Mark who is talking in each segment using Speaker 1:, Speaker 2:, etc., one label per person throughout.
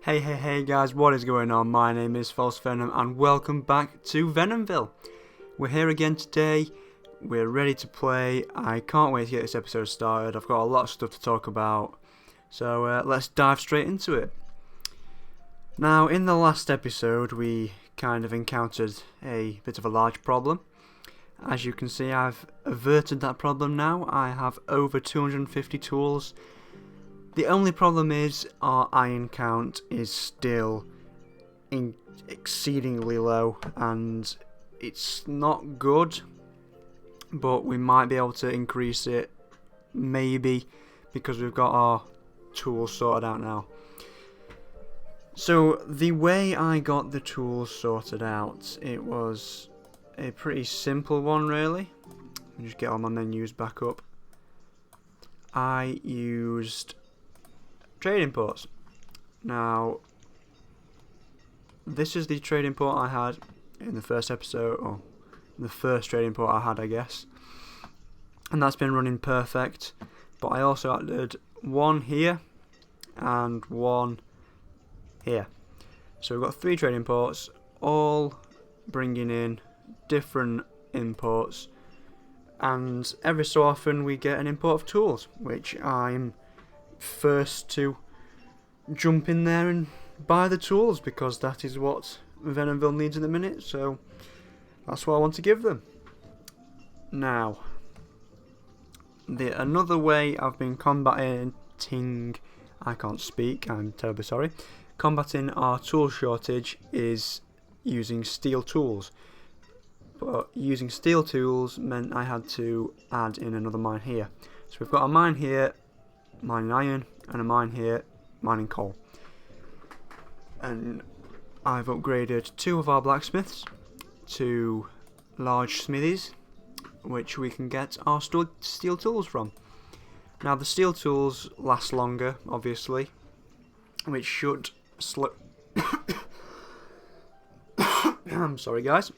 Speaker 1: Hey guys, what is going on? My name is False Venom and welcome back to Venomville. We're here again today, we're ready to play. I can't wait to get this episode started. I've got a lot of stuff to talk about, so let's dive straight into it. Now, in the last episode we kind of encountered a bit of a large problem. As you can see, I've averted that problem now. I have over 250 tools. The only problem is our iron count is still exceedingly low and it's not good, but we might be able to increase it, maybe, because we've got our tools sorted out now. So the way I got the tools sorted out, it was a pretty simple one really. Let me just get all my menus back up. I used trade imports. Now, this is the trade import I had in the first episode, or the first trade import I had, I guess. And that's been running perfect. But I also added one here and one here. So we've got 3 trade imports, all bringing in different imports. And every so often we get an import of tools, which I'm first to jump in there and buy the tools because that is what Venomville needs in a minute, so that's what I want to give them. Now, another way I've been combating, I can't speak, I'm terribly sorry, combating our tool shortage is using steel tools. But using steel tools meant I had to add in another mine here. So we've got a mine here, mining iron, and a mine here, mining coal. And I've upgraded 2 of our blacksmiths to large smithies, which we can get our steel tools from. Now the steel tools last longer, obviously, which should slow... I'm sorry guys,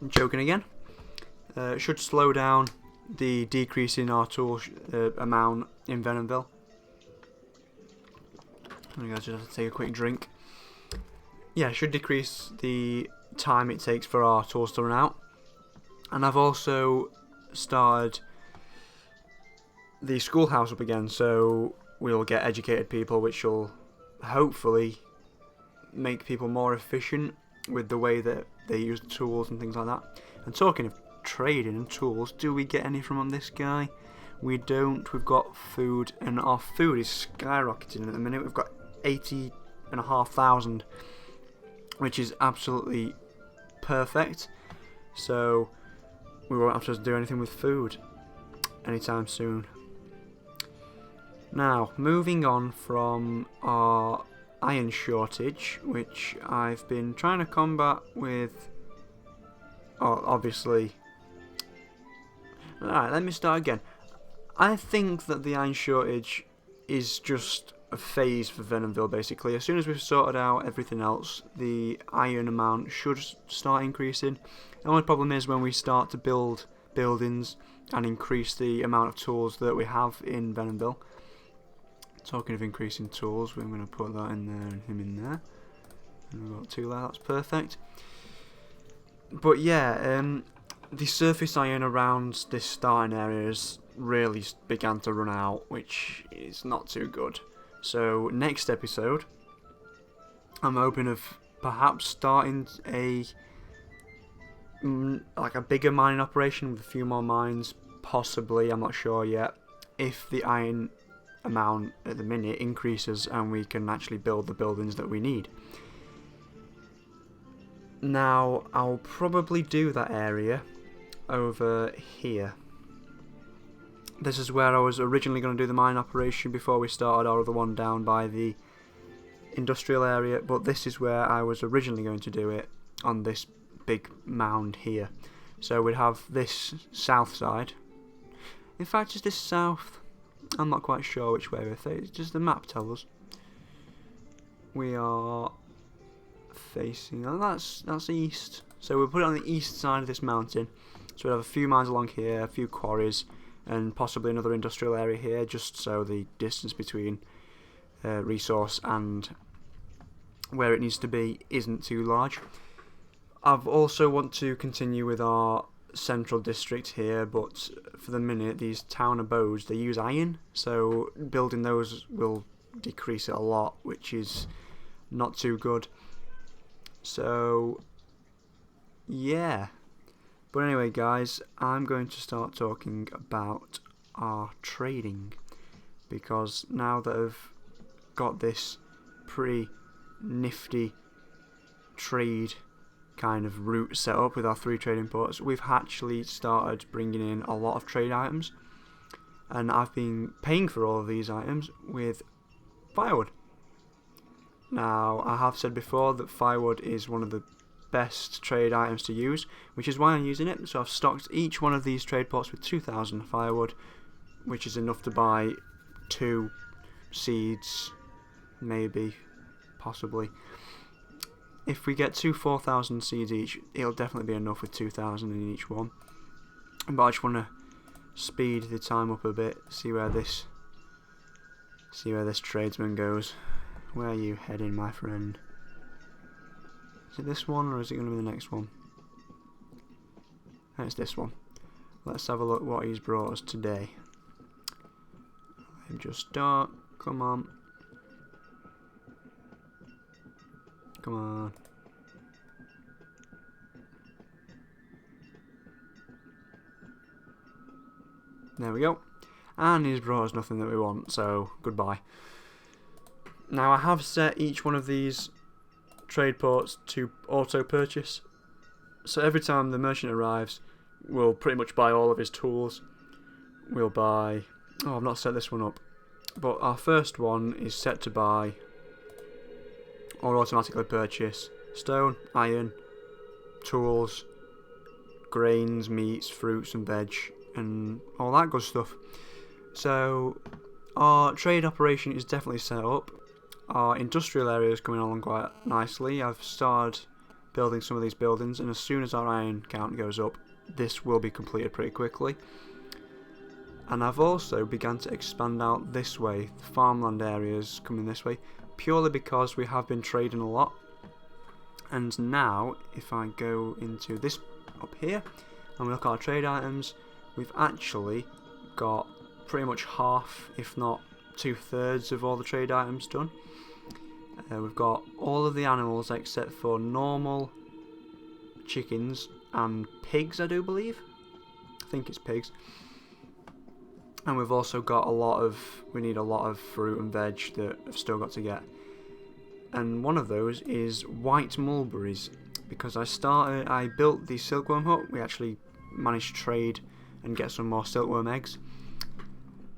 Speaker 1: I'm choking again. Should slow down the decrease in our tool amount in Venomville. I guys just have to take a quick drink. Yeah, it should decrease the time it takes for our tools to run out. And I've also started the schoolhouse up again, so we'll get educated people, which will hopefully make people more efficient with the way that they use the tools and things like that. And talking of trading and tools, do we get any from this guy? We don't. We've got food, and our food is skyrocketing at the minute. We've got 80,500, which is absolutely perfect. So we won't have to do anything with food anytime soon. Now, moving on from our iron shortage, which I've been trying to combat with, obviously. Alright, let me start again. I think that the iron shortage is just a phase for Venomville, basically. As soon as we've sorted out everything else, the iron amount should start increasing. The only problem is when we start to build buildings and increase the amount of tools that we have in Venomville. Talking of increasing tools, we're going to put that in there and him in there. And we've got 2 there, that's perfect. But yeah, the surface iron around this starting area has really began to run out, which is not too good. So next episode, I'm hoping of perhaps starting like a bigger mining operation with a few more mines, possibly, I'm not sure yet, if the iron amount at the minute increases and we can actually build the buildings that we need. Now, I'll probably do that area over here. This is where I was originally going to do the mine operation before we started our other one down by the industrial area, but this is where I was originally going to do it, on this big mound here. So we'd have this south side. In fact, is this south? I'm not quite sure which way we're facing. Does the map tell us? We are facing... Oh, that's east. So we'll put it on the east side of this mountain. So we'll have a few mines along here, a few quarries, and possibly another industrial area here, just so the distance between resource and where it needs to be isn't too large. I've also want to continue with our central district here, but for the minute these town abodes, they use iron, so building those will decrease it a lot, which is not too good. So yeah, but anyway guys, I'm going to start talking about our trading, because now that I've got this pretty nifty trade kind of route set up with our 3 trading ports, we've actually started bringing in a lot of trade items, and I've been paying for all of these items with firewood. Now, I have said before that firewood is one of the best trade items to use, which is why I'm using it. So I've stocked each one of these trade ports with 2,000 firewood, which is enough to buy 2 seeds, maybe, possibly. If we get 4,000 seeds each, it'll definitely be enough with 2,000 in each one. But I just want to speed the time up a bit, see where this tradesman goes. Where are you heading, my friend? Is it this one, or is it going to be the next one? It's this one. Let's have a look what he's brought us today. Let him just start. Come on. Come on. There we go. And he's brought us nothing that we want, so goodbye. Now I have set each one of these trade ports to auto purchase, so every time the merchant arrives we'll pretty much buy all of his tools. We'll buy, oh, I've not set this one up, but our first one is set to buy or automatically purchase stone, iron, tools, grains, meats, fruits and veg and all that good stuff. So our trade operation is definitely set up. Our industrial area is coming along quite nicely. I've started building some of these buildings, and as soon as our iron count goes up, this will be completed pretty quickly. And I've also begun to expand out this way. The farmland areas coming this way, purely because we have been trading a lot. And now, if I go into this up here, and we look at our trade items, we've actually got pretty much half, if not 2/3 of all the trade items done. We've got all of the animals except for normal chickens and pigs, I do believe. I think it's pigs. And we've also got we need a lot of fruit and veg that I've still got to get. And one of those is white mulberries, because I built the silkworm hut. We actually managed to trade and get some more silkworm eggs.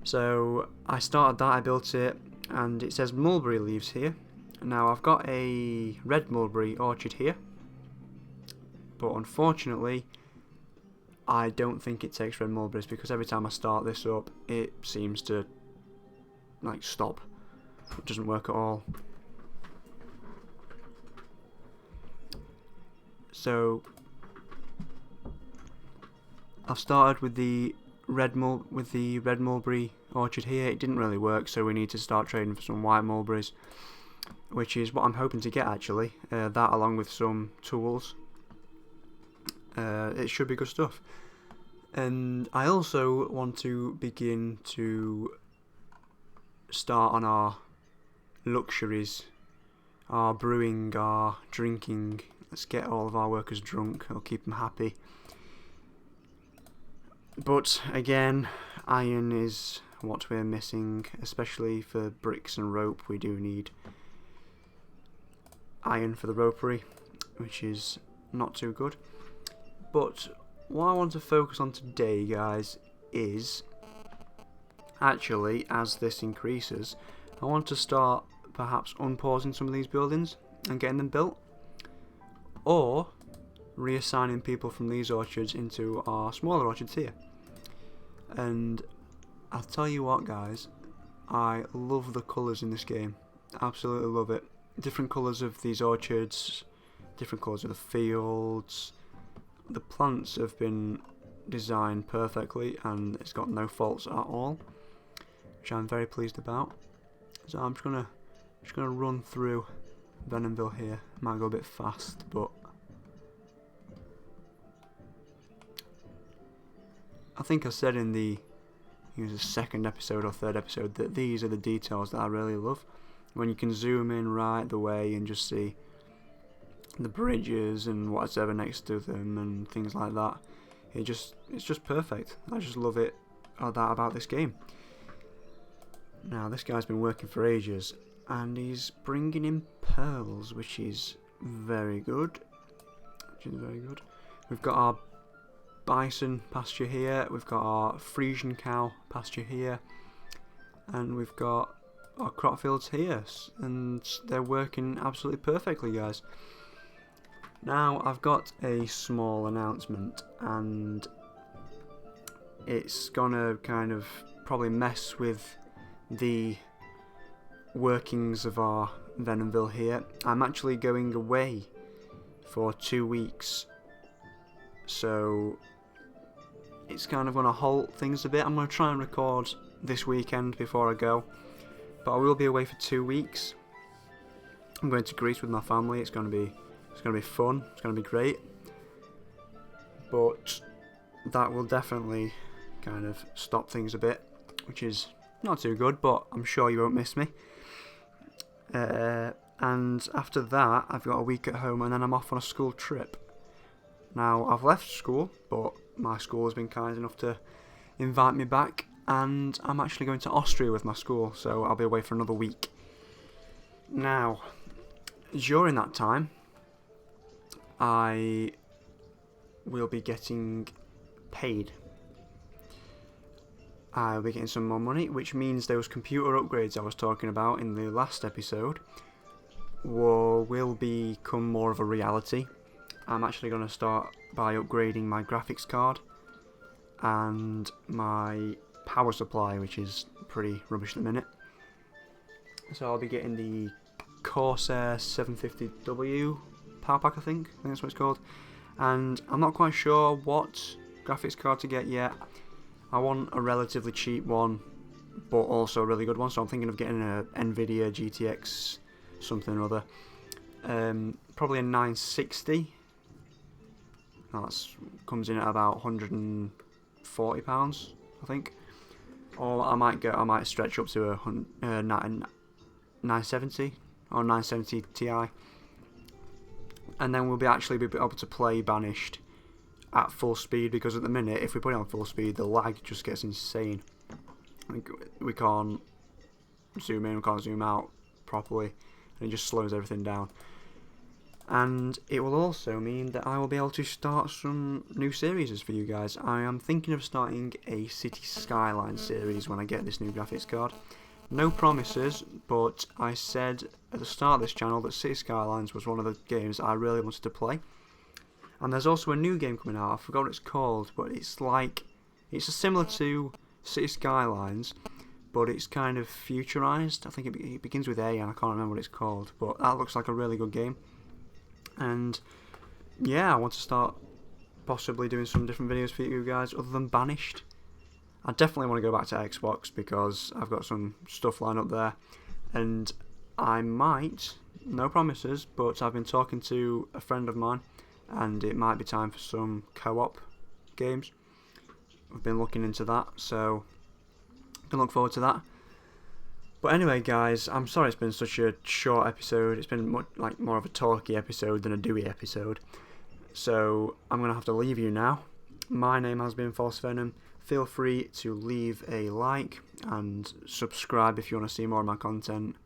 Speaker 1: So I started that, I built it, and it says mulberry leaves here. Now I've got a red mulberry orchard here, but unfortunately I don't think it takes red mulberries, because every time I start this up it seems to like stop. It doesn't work at all. So I've started with the red mulberry orchard here. It didn't really work, so we need to start trading for some white mulberries, which is what I'm hoping to get actually. That along with some tools. It should be good stuff. And I also want to begin to start on our luxuries, our brewing, our drinking. Let's get all of our workers drunk. I'll keep them happy. But again, iron is what we're missing, especially for bricks and rope. We do need iron for the ropery, which is not too good. But what I want to focus on today, guys, is actually, as this increases, I want to start perhaps unpausing some of these buildings and getting them built, or reassigning people from these orchards into our smaller orchards here. And I'll tell you what, guys, I love the colours in this game. Absolutely love it. Different colours of these orchards, different colours of the fields. The plants have been designed perfectly and it's got no faults at all, which I'm very pleased about. So I'm just gonna run through Venomville here. Might go a bit fast, but I think I said in the second episode or third episode that these are the details that I really love. When you can zoom in right the way and just see the bridges and what's ever next to them and things like that. It's just perfect. I just love it about this game. Now this guy's been working for ages and he's bringing in pearls, which is very good. We've got our bison pasture here, we've got our Frisian cow pasture here, and we've got our crop fields here, and they're working absolutely perfectly, guys. Now I've got a small announcement, and it's gonna kind of probably mess with the workings of our Venomville here. I'm actually going away for 2 weeks, so it's kind of going to halt things a bit. I'm going to try and record this weekend before I go, but I will be away for 2 weeks. I'm going to Greece with my family. It's going to be fun. It's going to be great, but that will definitely kind of stop things a bit, which is not too good, but I'm sure you won't miss me. And after that, I've got a week at home, and then I'm off on a school trip. Now, I've left school, but my school has been kind enough to invite me back, and I'm actually going to Austria with my school, so I'll be away for another week. Now, during that time, I will be getting paid. I'll be getting some more money, which means those computer upgrades I was talking about in the last episode will become more of a reality. I'm actually going to start by upgrading my graphics card and my power supply, which is pretty rubbish at the minute. So I'll be getting the Corsair 750W power pack, I think that's what it's called. And I'm not quite sure what graphics card to get yet. I want a relatively cheap one, but also a really good one, so I'm thinking of getting a Nvidia GTX something or other. Probably a 960. That comes in at about £140, I think. Or I might stretch up to a 970 or 970 Ti, and then we'll actually be able to play Banished at full speed, because at the minute, if we put it on full speed, the lag just gets insane. We can't zoom in, we can't zoom out properly, and it just slows everything down. And it will also mean that I will be able to start some new series for you guys. I am thinking of starting a City Skyline series when I get this new graphics card. No promises, but I said at the start of this channel that City Skylines was one of the games I really wanted to play. And there's also a new game coming out, I forgot what it's called, but it's similar to City Skylines, but it's kind of futurized. I think it begins with A, and I can't remember what it's called, but that looks like a really good game. And yeah, I want to start possibly doing some different videos for you guys other than Banished. I definitely want to go back to Xbox because I've got some stuff lined up there, and I might, no promises, but I've been talking to a friend of mine, and it might be time for some co-op games. I've been looking into that, so I can look forward to that. But anyway, guys, I'm sorry it's been such a short episode. It's been more of a talky episode than a doey episode. So I'm going to have to leave you now. My name has been False Venom. Feel free to leave a like and subscribe if you want to see more of my content.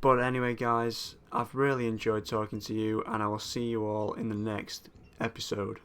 Speaker 1: But anyway, guys, I've really enjoyed talking to you, and I will see you all in the next episode.